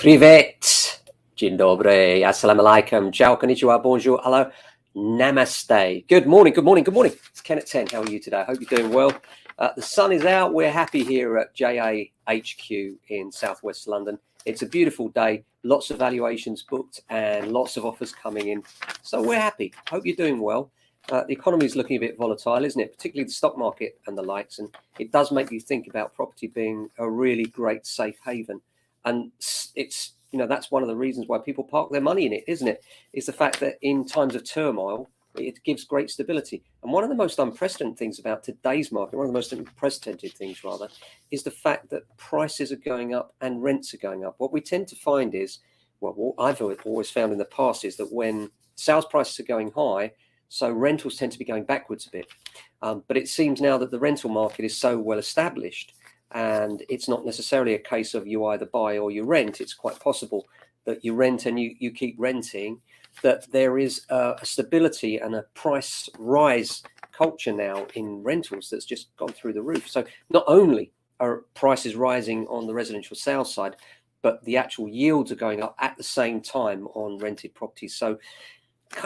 Privet, dzień dobry, assalamu alaikum, ciao, konnichiwa, bonjour, hello, namaste. Good morning, good morning, good morning. It's Ken at 10. How are you today? I hope you're doing well. The sun is out. We're happy here at JAHQ in southwest London. It's a beautiful day. Lots of valuations booked and lots of offers coming in. So we're happy. Hope you're doing well. The economy is looking a bit volatile, isn't it? Particularly the stock market and the likes. And it does make you think about property being a really great safe haven. And it's, you know, that's one of the reasons why people park their money in it, isn't it? Is the fact that in times of turmoil, it gives great stability. And one of the most unprecedented things about today's market, one of the most unprecedented things rather, is the fact that prices are going up and rents are going up. What we tend to find is, well, what I've always found in the past is that when sales prices are going high, so rentals tend to be going backwards a bit. But it seems now that the rental market is so well established, and it's not necessarily a case of you either buy or you rent. It's quite possible that you rent and you keep renting, that there is a stability and a price rise culture now in rentals that's just gone through the roof. So not only are prices rising on the residential sales side, but the actual yields are going up at the same time on rented properties. So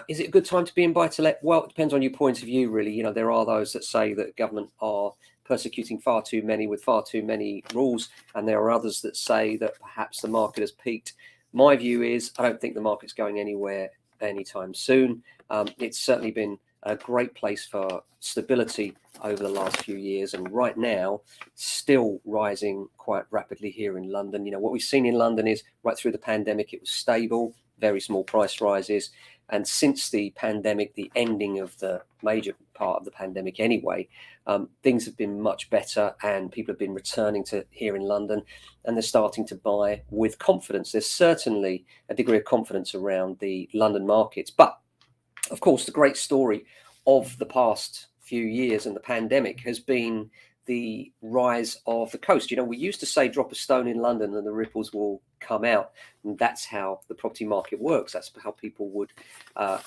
is it a good time to be in buy-to-let? Well, it depends on your point of view, really. You know, there are those that say that government are persecuting far too many with far too many rules, and there are others that say that perhaps the market has peaked. My view is I don't think the market's going anywhere anytime soon. It's certainly been a great place for stability over the last few years, and right now still rising quite rapidly here in London. You know, what we've seen in London is right through the pandemic, it was stable, very small price rises. And since the pandemic, the ending of the major part of the pandemic anyway, things have been much better and people have been returning to here in London and they're starting to buy with confidence. There's certainly a degree of confidence around the London markets. But of course, the great story of the past few years and the pandemic has been the rise of the coast. You know, we used to say drop a stone in London and the ripples will come out. And that's how the property market works. That's how people would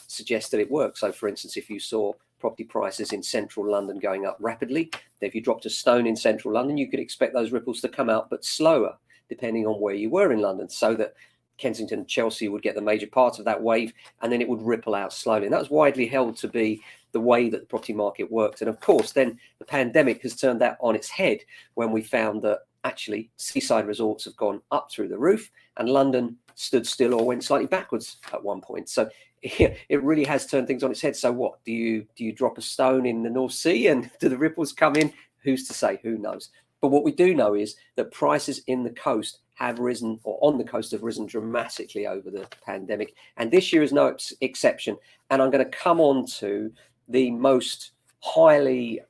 suggest that it works. So, for instance, if you saw property prices in central London going up rapidly, if you dropped a stone in central London, you could expect those ripples to come out, but slower, depending on where you were in London, so that Kensington and Chelsea would get the major part of that wave, and then it would ripple out slowly. And that was widely held to be the way that the property market worked. And of course, then the pandemic has turned that on its head when we found that actually seaside resorts have gone up through the roof and London stood still or went slightly backwards at one point. So it really has turned things on its head. So what, do you drop a stone in the North Sea and do the ripples come in? Who's to say? Who knows? But what we do know is that prices in the coast have risen, or on the coast have risen dramatically over the pandemic. And this year is no exception. And I'm going to come on to the most highly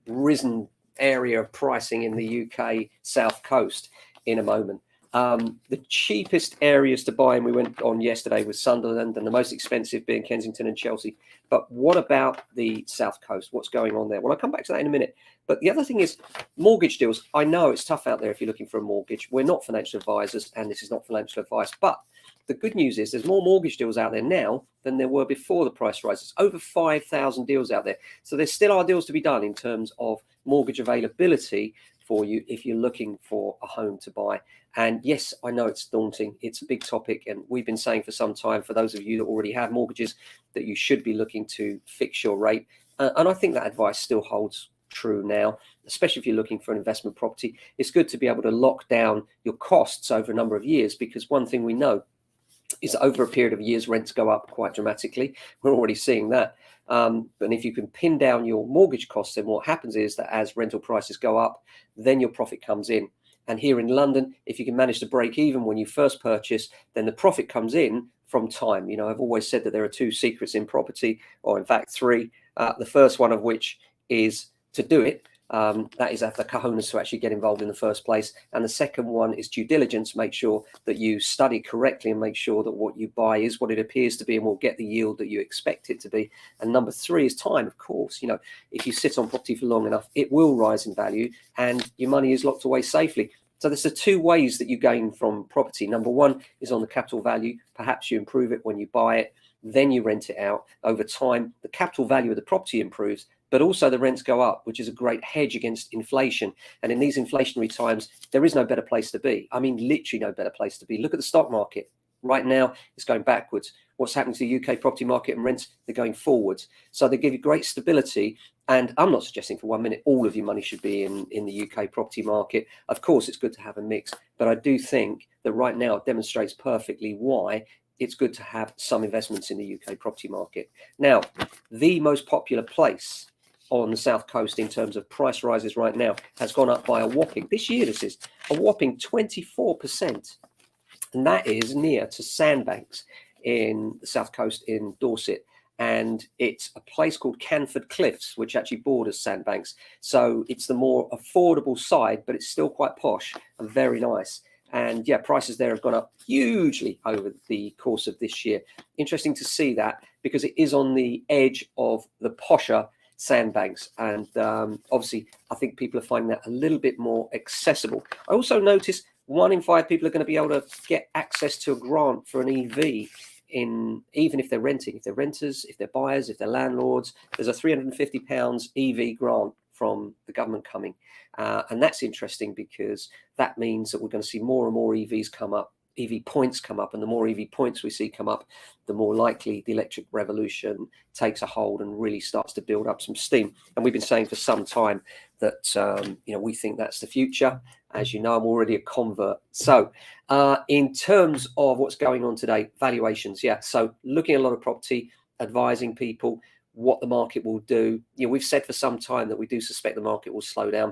risen area of pricing in the UK South Coast in a moment. The cheapest areas to buy, and we went on yesterday with Sunderland, and the most expensive being Kensington and Chelsea. But what about the South Coast? What's going on there? Well, I'll come back to that in a minute. But the other thing is mortgage deals. I know it's tough out there if you're looking for a mortgage. We're not financial advisors, and this is not financial advice. But the good news is there's more mortgage deals out there now than there were before the price rises. Over 5,000 deals out there. So there still are deals to be done in terms of mortgage availability for you if you're looking for a home to buy. And yes, I know it's daunting. It's a big topic. And we've been saying for some time, for those of you that already have mortgages, that you should be looking to fix your rate. And I think that advice still holds true now, especially if you're looking for an investment property. It's good to be able to lock down your costs over a number of years, because one thing we know is that over a period of years, rents go up quite dramatically. We're already seeing that. But if you can pin down your mortgage costs, then what happens is that as rental prices go up, then your profit comes in. And here in London, if you can manage to break even when you first purchase, then the profit comes in from time. You know, I've always said that there are two secrets in property, or in fact three. The first one of which is to do it. That is the cojones to actually get involved in the first place. And the second one is due diligence. Make sure that you study correctly and make sure that what you buy is what it appears to be and will get the yield that you expect it to be. And number three is time, of course. You know, if you sit on property for long enough, it will rise in value and your money is locked away safely. So there's the two ways that you gain from property. Number one is on the capital value. Perhaps you improve it when you buy it, then you rent it out. Over time, the capital value of the property improves, but also the rents go up, which is a great hedge against inflation. And in these inflationary times, there is no better place to be. I mean, literally no better place to be. Look at the stock market. Right now, it's going backwards. What's happening to the UK property market and rents? They're going forwards. So they give you great stability. And I'm not suggesting for 1 minute all of your money should be in the UK property market. Of course, it's good to have a mix. But I do think that right now it demonstrates perfectly why it's good to have some investments in the UK property market. Now, the most popular place on the South Coast in terms of price rises right now has gone up by a whopping, this year this is, a whopping 24%. And that is near to Sandbanks in the South Coast in Dorset. And it's a place called Canford Cliffs, which actually borders Sandbanks. So it's the more affordable side, but it's still quite posh and very nice. And yeah, prices there have gone up hugely over the course of this year. Interesting to see that because it is on the edge of the posher Sandbanks. And obviously, I think people are finding that a little bit more accessible. I also noticed 1 in 5 people are going to be able to get access to a grant for an EV even if they're renting, if they're renters, if they're buyers, if they're landlords. There's a £350 EV grant from the government coming. And that's interesting because that means that we're going to see more and more EVs come up, EV points come up, and the more EV points we see come up, the more likely the electric revolution takes a hold and really starts to build up some steam. And we've been saying for some time that we think that's the future. As you know, I'm already a convert. So in terms of what's going on today, valuations, yeah. So looking at a lot of property, advising people what the market will do. We've said for some time that we do suspect the market will slow down.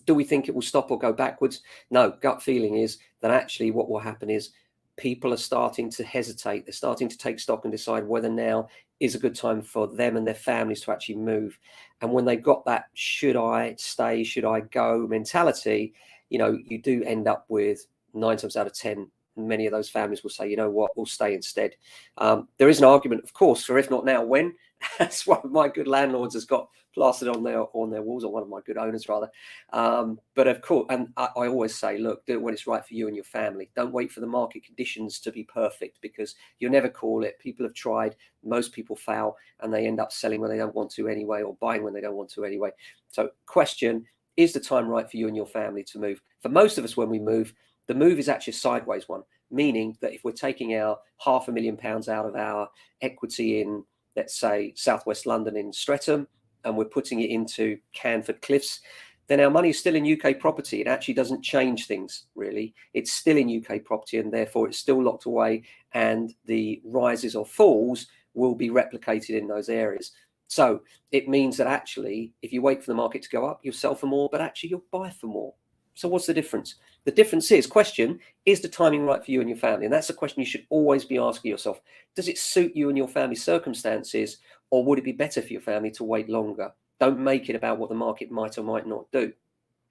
Do we think it will stop or go backwards? No, gut feeling is that actually what will happen is people are starting to hesitate. They're starting to take stock and decide whether now is a good time for them and their families to actually move. And when they've got that should I stay, should I go mentality, you do end up with 9 times out of 10, many of those families will say, you know what, we'll stay instead. There is an argument, of course, for if not now, when. That's one of my good landlords has got plastered on their walls, or one of my good owners rather. But of course, and I always say, look, do it when it's right for you and your family. Don't wait for the market conditions to be perfect, because you'll never call it. People have tried, most people fail, and they end up selling when they don't want to anyway, or buying when they don't want to anyway. So question, is the time right for you and your family to move? For most of us, when we move, the move is actually a sideways one, meaning that if we're taking our £500,000 out of our equity in, let's say, Southwest London in Streatham, and we're putting it into Canford Cliffs, then our money is still in UK property. It actually doesn't change things, really. It's still in UK property, and therefore it's still locked away, and the rises or falls will be replicated in those areas. So it means that actually, if you wait for the market to go up, you'll sell for more, but actually you'll buy for more. So what's the difference? The difference is, question, is the timing right for you and your family? And that's a question you should always be asking yourself. Does it suit you and your family's circumstances, or would it be better for your family to wait longer? Don't make it about what the market might or might not do.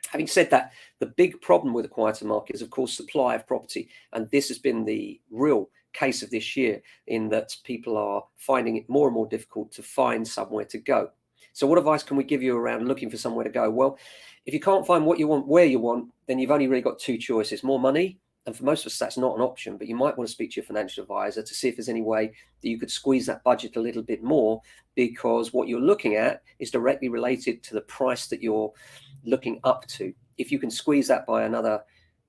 Having said that, the big problem with a quieter market is, of course, supply of property. And this has been the real case of this year, in that people are finding it more and more difficult to find somewhere to go. So what advice can we give you around looking for somewhere to go? Well, if you can't find what you want, where you want, then you've only really got 2 choices: more money. And for most of us, that's not an option, but you might want to speak to your financial advisor to see if there's any way that you could squeeze that budget a little bit more, because what you're looking at is directly related to the price that you're looking up to. If you can squeeze that by another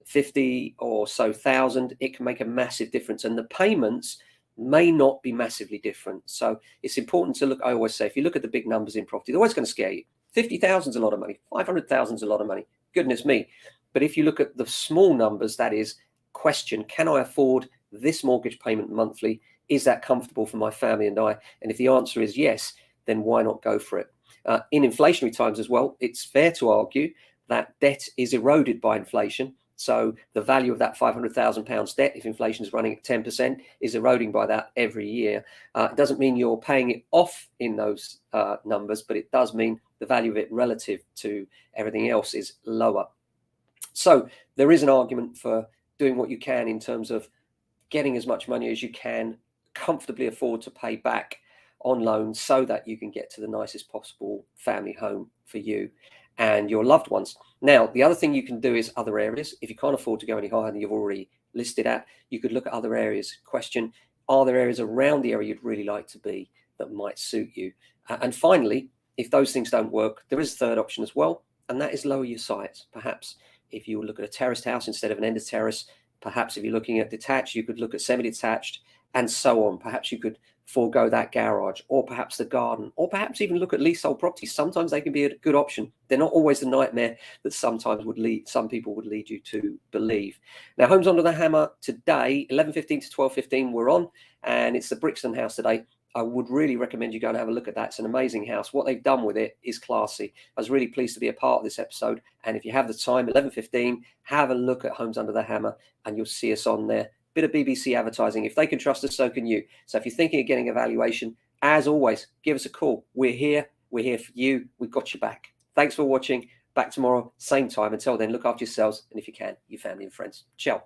50 or so thousand, it can make a massive difference. And the payments may not be massively different. So it's important to look, I always say, if you look at the big numbers in property, they're always going to scare you. 50,000 is a lot of money, 500,000 is a lot of money, goodness me. But if you look at the small numbers, that is, question, can I afford this mortgage payment monthly? Is that comfortable for my family and I? And if the answer is yes, then why not go for it? In inflationary times as well, it's fair to argue that debt is eroded by inflation. So the value of that £500,000 debt, if inflation is running at 10%, is eroding by that every year. It doesn't mean you're paying it off in those numbers, but it does mean the value of it relative to everything else is lower. So there is an argument for doing what you can in terms of getting as much money as you can comfortably afford to pay back on loans, so that you can get to the nicest possible family home for you and your loved ones. Now, the other thing you can do is other areas. If you can't afford to go any higher than you've already listed at, you could look at other areas. Question, are there areas around the area you'd really like to be that might suit you? And finally, If those things don't work, there is a third option as well, and that is lower your size. Perhaps if you look at a terraced house instead of an end of terrace, perhaps if you're looking at detached, you could look at semi-detached, and so on. Perhaps you could forego that garage, or perhaps the garden, or perhaps even look at leasehold properties. Sometimes they can be a good option. They're not always the nightmare that sometimes some people would lead you to believe. Now, Homes Under the Hammer today, 11:15 to 12:15, we're on, and it's the Brixton house today. I would really recommend you go and have a look at that. It's an amazing house. What they've done with it is classy. I was really pleased to be a part of this episode. And if you have the time, 11:15, have a look at Homes Under the Hammer, and you'll see us on there. Bit of BBC advertising. If they can trust us, so can you. So if you're thinking of getting a valuation, as always, give us a call. We're here. We're here for you. We've got your back. Thanks for watching. Back tomorrow, same time. Until then, look after yourselves. And if you can, your family and friends. Ciao.